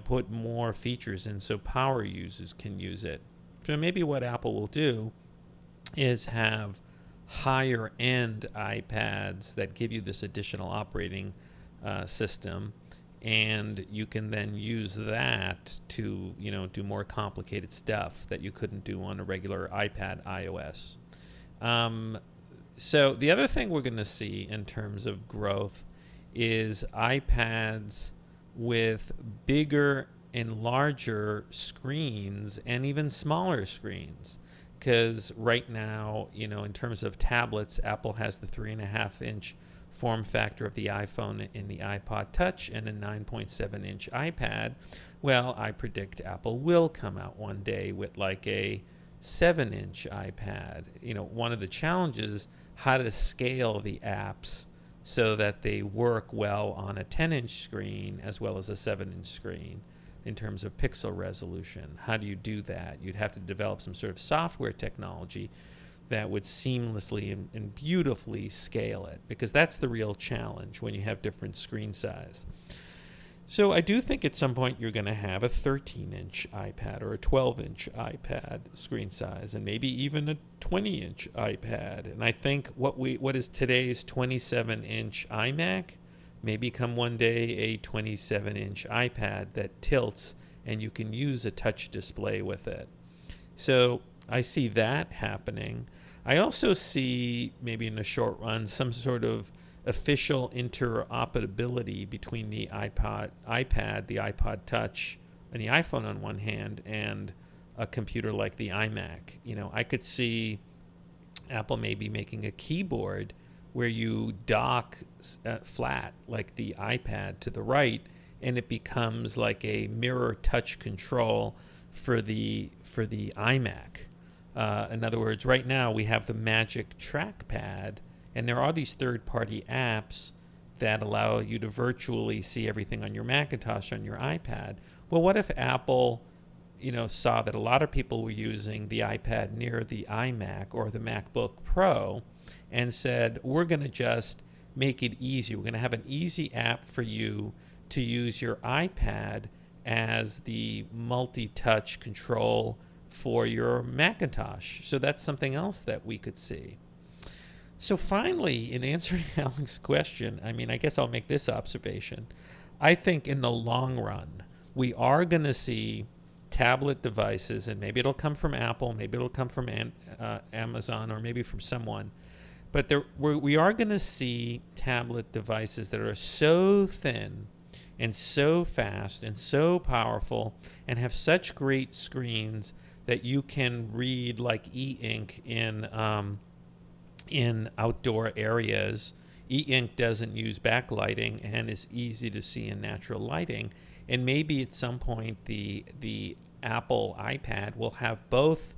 [SPEAKER 2] put more features in so power users can use it? So maybe what Apple will do is have higher end iPads that give you this additional operating system, and you can then use that to do more complicated stuff that you couldn't do on a regular iPad iOS. So the other thing we're going to see in terms of growth is iPads with bigger and larger screens, and even smaller screens. Because right now, in terms of tablets, Apple has the 3.5-inch form factor of the iPhone and the iPod Touch, and a 9.7-inch iPad. Well, I predict Apple will come out one day with like a 7-inch iPad. One of the challenges, how to scale the apps so that they work well on a 10-inch screen as well as a 7-inch screen in terms of pixel resolution. How do you do that? You'd have to develop some sort of software technology that would seamlessly and beautifully scale it, because that's the real challenge when you have different screen size. So I do think at some point you're going to have a 13-inch iPad or a 12-inch iPad screen size, and maybe even a 20-inch iPad. And I think what is today's 27-inch iMac may become one day a 27-inch iPad that tilts, and you can use a touch display with it. So I see that happening. I also see, maybe in the short run, some sort of official interoperability between the iPad, the iPod Touch, and the iPhone on one hand, and a computer like the iMac. I could see Apple maybe making a keyboard where you dock flat, like the iPad, to the right, and it becomes like a mirror touch control for the iMac. In other words, right now we have the Magic Trackpad, and there are these third-party apps that allow you to virtually see everything on your Macintosh, on your iPad. Well, what if Apple, saw that a lot of people were using the iPad near the iMac or the MacBook Pro and said, we're going to just make it easy. We're going to have an easy app for you to use your iPad as the multi-touch control for your Macintosh. So that's something else that we could see. So finally, in answering Alex's question, I guess I'll make this observation. I think in the long run, we are going to see tablet devices, and maybe it'll come from Apple, maybe it'll come from Amazon, or maybe from someone. But we are going to see tablet devices that are so thin and so fast and so powerful and have such great screens that you can read like e-ink in outdoor areas. E-ink doesn't use backlighting and is easy to see in natural lighting. And maybe at some point the Apple iPad will have both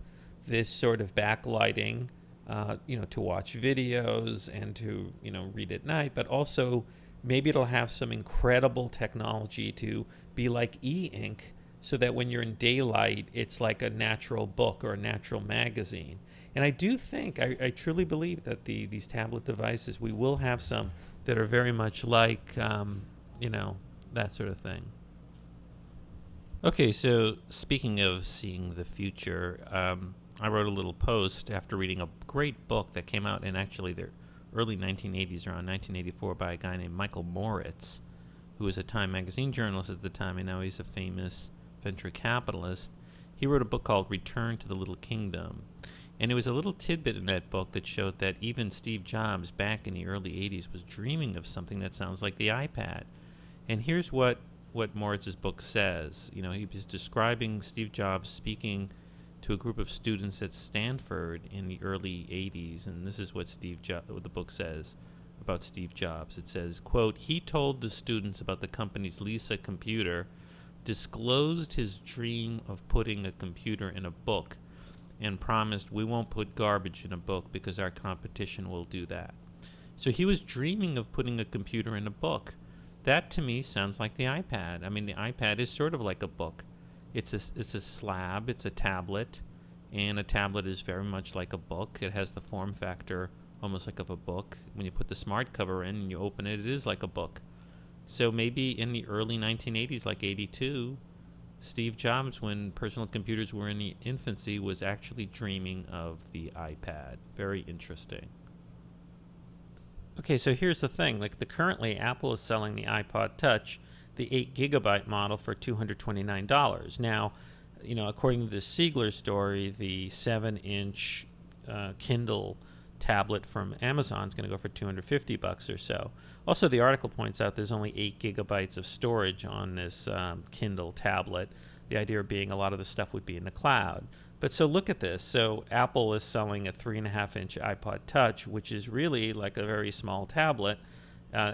[SPEAKER 2] this sort of backlighting, to watch videos and to, read at night, but also maybe it'll have some incredible technology to be like e-ink, so that when you're in daylight, it's like a natural book or a natural magazine. And I do think, I truly believe that these tablet devices, we will have some that are very much like, that sort of thing. Okay, so speaking of seeing the future, I wrote a little post after reading a great book that came out in actually the early 1980s, around 1984, by a guy named Michael Moritz, who was a Time magazine journalist at the time, and now he's a famous venture capitalist. He wrote a book called Return to the Little Kingdom. And it was a little tidbit in that book that showed that even Steve Jobs back in the early 80s was dreaming of something that sounds like the iPad. And here's what Moritz's book says. He was describing Steve Jobs speaking to a group of students at Stanford in the early 80s, and this is what what the book says about Steve Jobs. It says, quote, "He told the students about the company's Lisa computer, disclosed his dream of putting a computer in a book, and promised, we won't put garbage in a book because our competition will do that." So he was dreaming of putting a computer in a book. That to me sounds like the iPad. The iPad is sort of like a book. It's a slab, it's a tablet, and a tablet is very much like a book. It has the form factor almost like of a book. When you put the smart cover in and you open it, it is like a book. So maybe in the early 1980s, like 82, Steve Jobs, when personal computers were in the infancy, was actually dreaming of the iPad. Very interesting. Okay, so here's the thing. Currently, Apple is selling the iPod Touch, the 8GB model, for $229. Now, according to the Siegler story, the 7-inch Kindle tablet from Amazon is going to go for $250 or so. Also, the article points out there's only 8GB of storage on this Kindle tablet. The idea being a lot of the stuff would be in the cloud. But so look at this. So Apple is selling a 3.5-inch iPod Touch, which is really like a very small tablet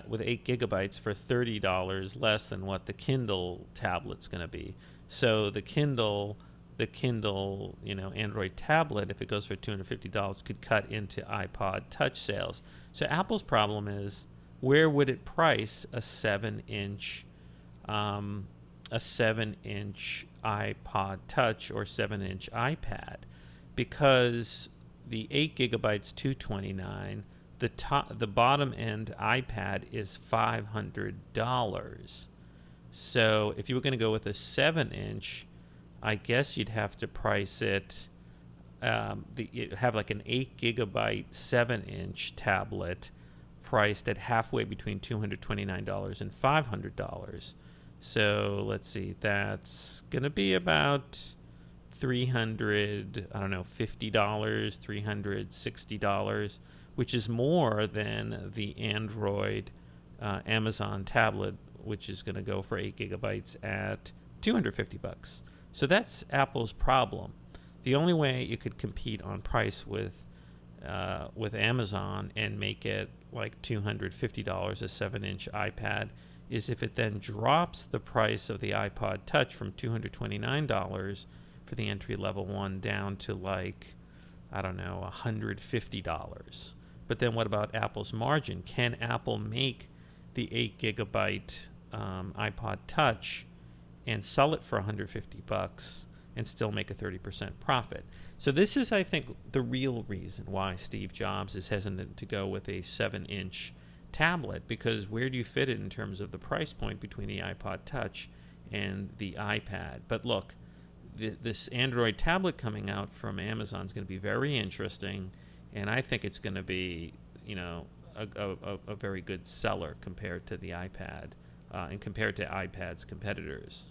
[SPEAKER 2] with 8GB for $30 less than what the Kindle tablet's going to be. So the Kindle, Android tablet, if it goes for $250, could cut into iPod Touch sales. So Apple's problem is, where would it price a 7-inch iPod Touch or 7-inch iPad? Because the 8GB $229, the bottom end iPad is $500. So if you were going to go with a 7-inch, I guess you'd have to price it, have like an 8GB 7-inch tablet priced at halfway between $229 and $500. So let's see, that's going to be about $350, $360, which is more than the Android Amazon tablet, which is going to go for 8GB at $250. So that's Apple's problem. The only way you could compete on price with Amazon and make it like $250 a 7-inch iPad is if it then drops the price of the iPod Touch from $229 for the entry-level one down to like, I don't know, $150. But then what about Apple's margin? Can Apple make the 8 gigabyte iPod Touch and sell it for $150 and still make a 30% profit? So this is, I think, the real reason why Steve Jobs is hesitant to go with a 7-inch tablet, because where do you fit it in terms of the price point between the iPod Touch and the iPad? But look, this Android tablet coming out from Amazon is going to be very interesting, and I think it's going to be, you know, a very good seller compared to the iPad and compared to iPad's competitors.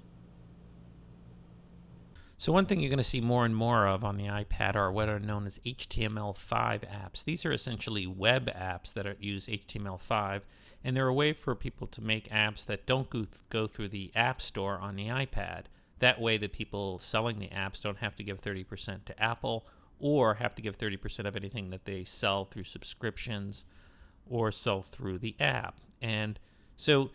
[SPEAKER 2] So one thing you're going to see more and more of on the iPad are what are known as HTML5 apps. These are essentially web apps that use HTML5, and they're a way for people to make apps that don't go through the App Store on the iPad. That way the people selling the apps don't have to give 30% to Apple or have to give 30% of anything that they sell through subscriptions or sell through the app. And so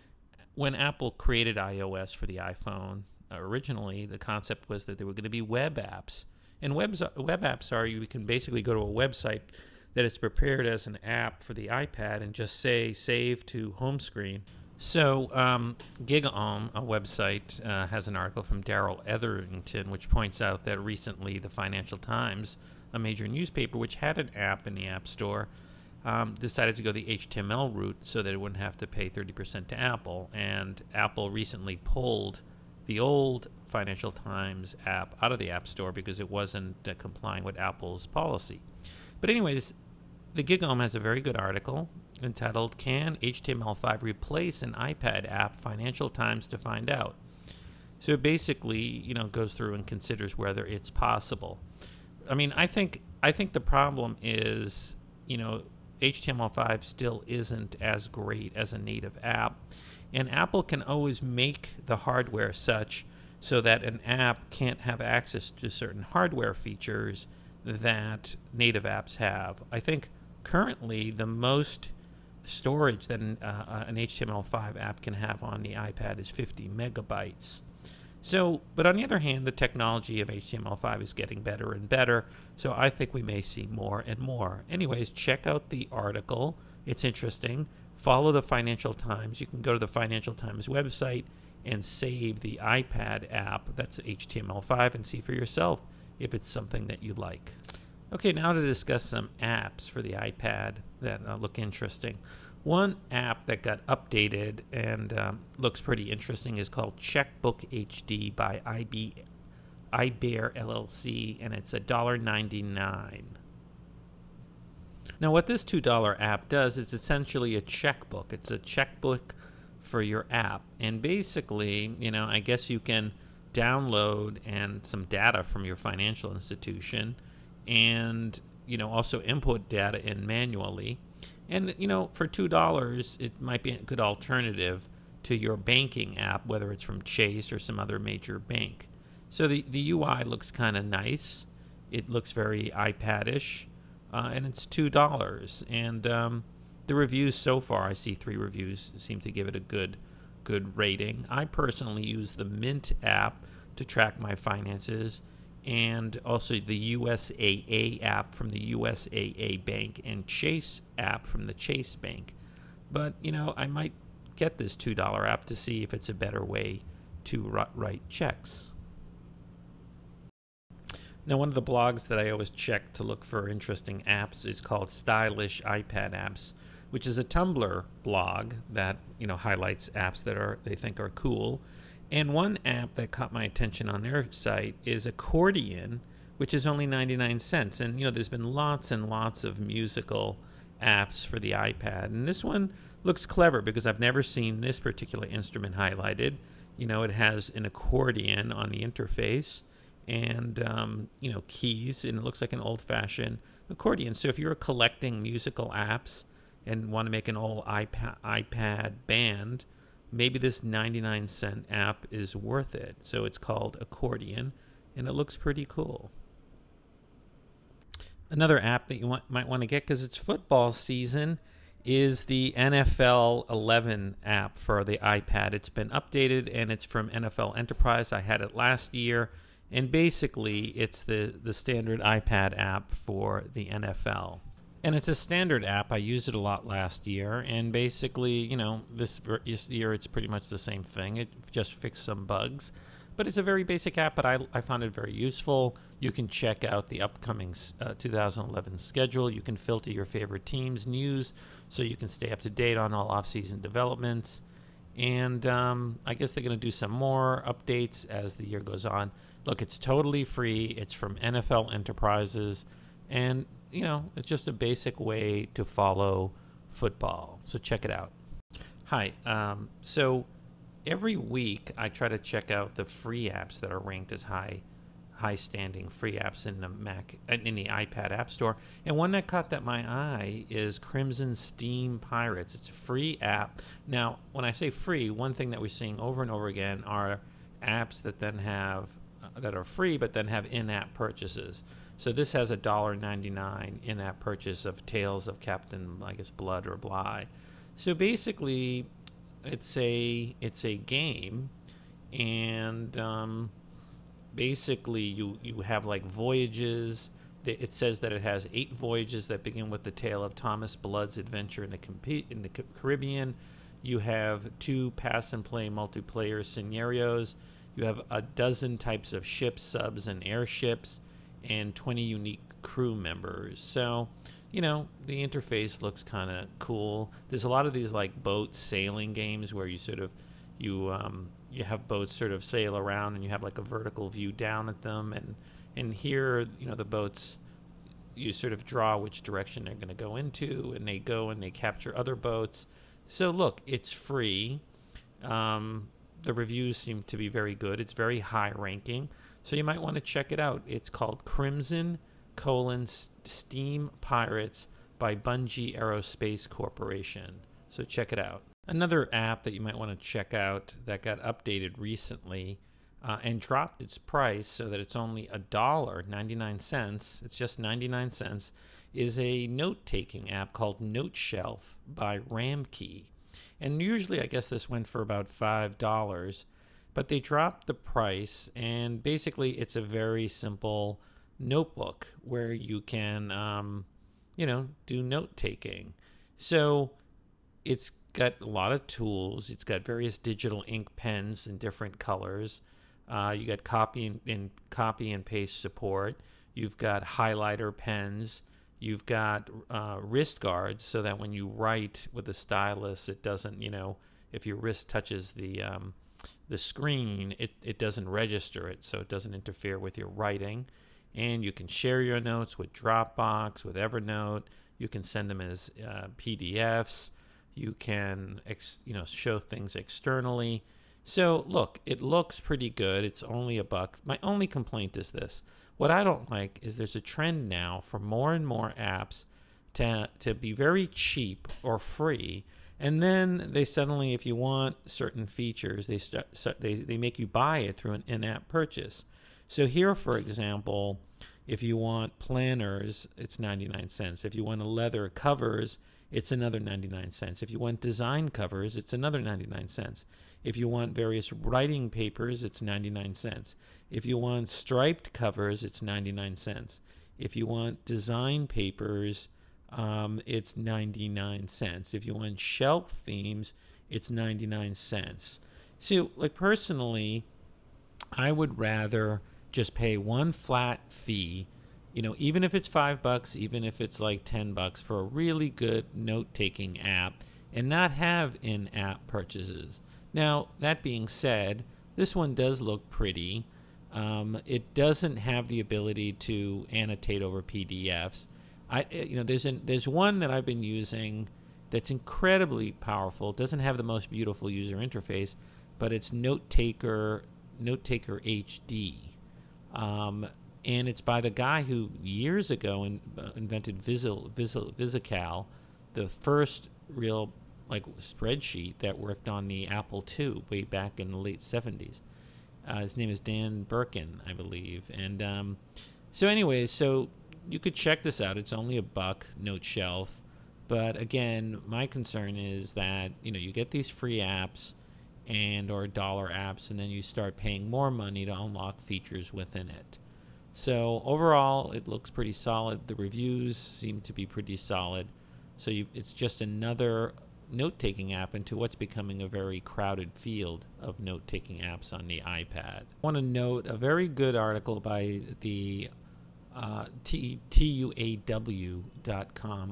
[SPEAKER 2] when Apple created iOS for the iPhone, originally the concept was that there were going to be web apps. And web apps are, you can basically go to a website that is prepared as an app for the iPad and just say save to home screen. So GigaOM, a website, has an article from Darrell Etherington which points out that recently the Financial Times, a major newspaper which had an app in the App Store, decided to go the HTML route so that it wouldn't have to pay 30% to Apple. And Apple recently pulled the old Financial Times app out of the App Store because it wasn't complying with Apple's policy. But anyways, the GigaOM has a very good article entitled, "Can HTML5 Replace an iPad App? Financial Times to Find Out." So it basically, you know, goes through and considers whether it's possible. I mean, I think the problem is, you know, HTML5 still isn't as great as a native app. And Apple can always make the hardware such so that an app can't have access to certain hardware features that native apps have. I think currently the most storage that an HTML5 app can have on the iPad is 50 megabytes. So, but on the other hand, the technology of HTML5 is getting better and better, so I think we may see more and more. Anyways, check out the article. It's interesting. Follow the Financial Times. You can go to the Financial Times website and save the iPad app, that's HTML5, and see for yourself if it's something that you like. Okay, now to discuss some apps for the iPad that look interesting. One app that got updated and looks pretty interesting is called Checkbook HD by iBear LLC, and it's $1.99. Now, what this $2 app does is essentially a checkbook. It's a checkbook for your app, and basically, you know, I guess you can download and some data from your financial institution, and you know, also input data in manually. And you know, for $2, it might be a good alternative to your banking app, whether it's from Chase or some other major bank. So the UI looks kind of nice. It looks very iPad-ish, and it's $2. And the reviews so far, I see 3 reviews, seem to give it a good rating. I personally use the Mint app to track my finances, and also the USAA app from the USAA Bank and Chase app from the Chase Bank. But, you know, I might get this $2 app to see if it's a better way to write checks. Now, one of the blogs that I always check to look for interesting apps is called Stylish iPad Apps, which is a Tumblr blog that, you know, highlights apps that they think are cool. And one app that caught my attention on their site is Accordion, which is only 99 cents. And, you know, there's been lots and lots of musical apps for the iPad. And this one looks clever because I've never seen this particular instrument highlighted. You know, it has an accordion on the interface and, you know, keys, and it looks like an old-fashioned accordion. So if you're collecting musical apps and want to make an old iPad band, maybe this 99-cent app is worth it. So it's called Accordion, and it looks pretty cool. Another app that you might want to get because it's football season is the NFL 11 app for the iPad. It's been updated, and it's from NFL Enterprise. I had it last year, and basically it's the standard iPad app for the NFL. And it's a standard app. I used it a lot last year, and basically, you know, this year it's pretty much the same thing. It just fixed some bugs. But it's a very basic app, but I found it very useful. You can check out the upcoming 2011 schedule. You can filter your favorite teams' news so you can stay up to date on all off-season developments. And I guess they're going to do some more updates as the year goes on. Look, it's totally free. It's from NFL Enterprises. And, you know, it's just a basic way to follow football. So check it out. Hi. So every week I try to check out the free apps that are ranked as high-standing free apps in the iPad App Store. And one that caught my eye is Crimson Steam Pirates. It's a free app. Now, when I say free, one thing that we're seeing over and over again are apps that then have that are free but then have in-app purchases. So this has a $1.99 in-app purchase of Tales of Captain, I guess, Blood or Bly. So basically, it's a game, and basically you have like voyages. It says that it has 8 voyages that begin with the tale of Thomas Blood's adventure in the Caribbean. You have 2 pass and play multiplayer scenarios. You have a dozen types of ships, subs, and airships, and 20 unique crew members. So, you know, the interface looks kind of cool. There's a lot of these like boat sailing games where you sort of you have boats sort of sail around, and you have like a vertical view down at them, and here, you know, the boats, you sort of draw which direction they're going to go into, and they go and they capture other boats. So look, it's free. The reviews seem to be very good. It's very high ranking, so you might want to check it out. It's called Crimson: Steam Pirates by Bungie Aerospace Corporation. So check it out. Another app that you might want to check out that got updated recently and dropped its price so that it's only $1.99. It's just 99 cents. Is a note-taking app called NoteShelf by Ramkey. And usually I guess this went for about $5, but they dropped the price, and basically it's a very simple notebook where you can, you know, do note-taking. So it's got a lot of tools. It's got various digital ink pens in different colors. You got copy and paste support. You've got highlighter pens. You've got wrist guards so that when you write with a stylus, it doesn't, you know, if your wrist touches the screen, it doesn't register it, so it doesn't interfere with your writing. And you can share your notes with Dropbox, with Evernote. You can send them as PDFs. You can, you know, show things externally. So look, it looks pretty good. It's only $1. My only complaint is this. What I don't like is there's a trend now for more and more apps to be very cheap or free, and then they suddenly, if you want certain features, they make you buy it through an in-app purchase. So here, for example, if you want planners, it's 99 cents. If you want leather covers, it's another 99 cents. If you want design covers, it's another 99 cents. If you want various writing papers, it's 99 cents. If you want striped covers, it's 99 cents. If you want design papers, it's 99 cents. If you want shelf themes, it's 99 cents. So, like, personally, I would rather just pay one flat fee, you know, even if it's $5, even if it's like $10 for a really good note-taking app, and not have in-app purchases. Now, that being said, this one does look pretty. It doesn't have the ability to annotate over PDFs. You know, there's one that I've been using that's incredibly powerful. It doesn't have the most beautiful user interface, but it's Note-Taker HD. And it's by the guy who years ago invented VisiCal, the first real like spreadsheet that worked on the Apple II way back in the late 70s. His name is Dan Birkin, I believe. And so anyways, so you could check this out. It's only $1, NoteShelf. But again, my concern is that, you get these free apps or dollar apps, and then you start paying more money to unlock features within it. So overall, it looks pretty solid. The reviews seem to be pretty solid. So it's just another note-taking app into what's becoming a very crowded field of note-taking apps on the iPad. I want to note a very good article by the tuaw.com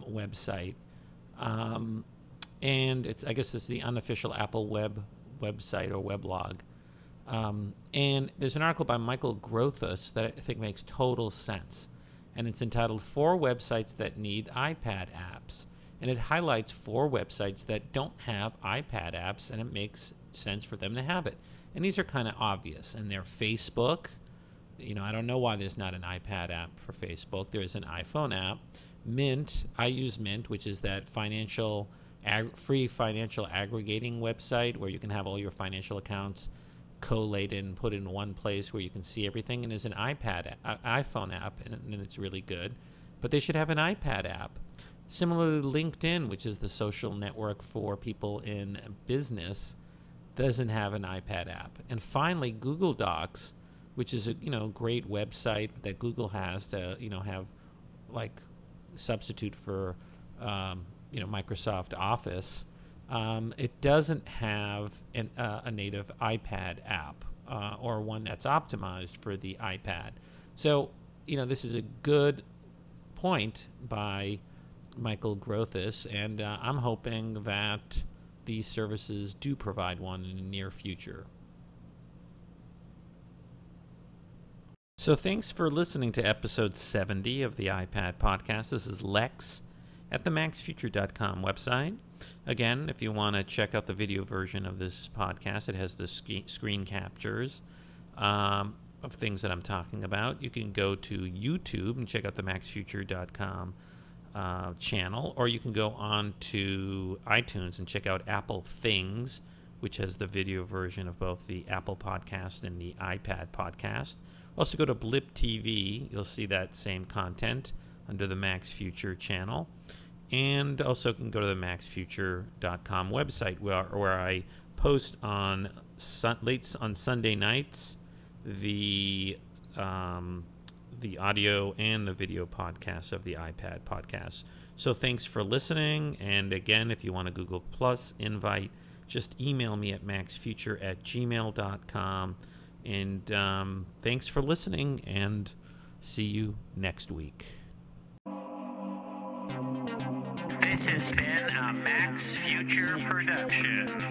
[SPEAKER 2] website. And I guess it's the unofficial Apple website or weblog. And there's an article by Michael Grothus that I think makes total sense. And it's entitled 4 Websites That Need iPad Apps. And it highlights 4 websites that don't have iPad apps, and it makes sense for them to have it. And these are kind of obvious. And they're Facebook. I don't know why there's not an iPad app for Facebook. There is an iPhone app. Mint, I use Mint, which is that free financial aggregating website where you can have all your financial accounts collated and put in one place where you can see everything. And there's an iPhone app, and it's really good. But they should have an iPad app. Similarly, LinkedIn, which is the social network for people in business, doesn't have an iPad app. And finally, Google Docs, which is a great website that Google has to have like substitute for Microsoft Office. It doesn't have a native iPad app or one that's optimized for the iPad. So this is a good point by Michael Grothus, and I'm hoping that these services do provide one in the near future. So thanks for listening to episode 70 of the iPad podcast. This is Lex at the MaxFuture.com website. Again, if you want to check out the video version of this podcast, it has the screen captures of things that I'm talking about. You can go to YouTube and check out the MaxFuture.com channel, or you can go on to iTunes and check out Apple Things, which has the video version of both the Apple podcast and the iPad podcast. Also go to Blip TV. You'll see that same content under the Max Future channel. And also can go to the MaxFuture.com website where I post on Sunday nights the audio and the video podcasts of the iPad podcast. So thanks for listening. And again, if you want a Google Plus invite, just email me at maxfuture@gmail.com. And thanks for listening, and see you next week.
[SPEAKER 1] This has been a Max Future production.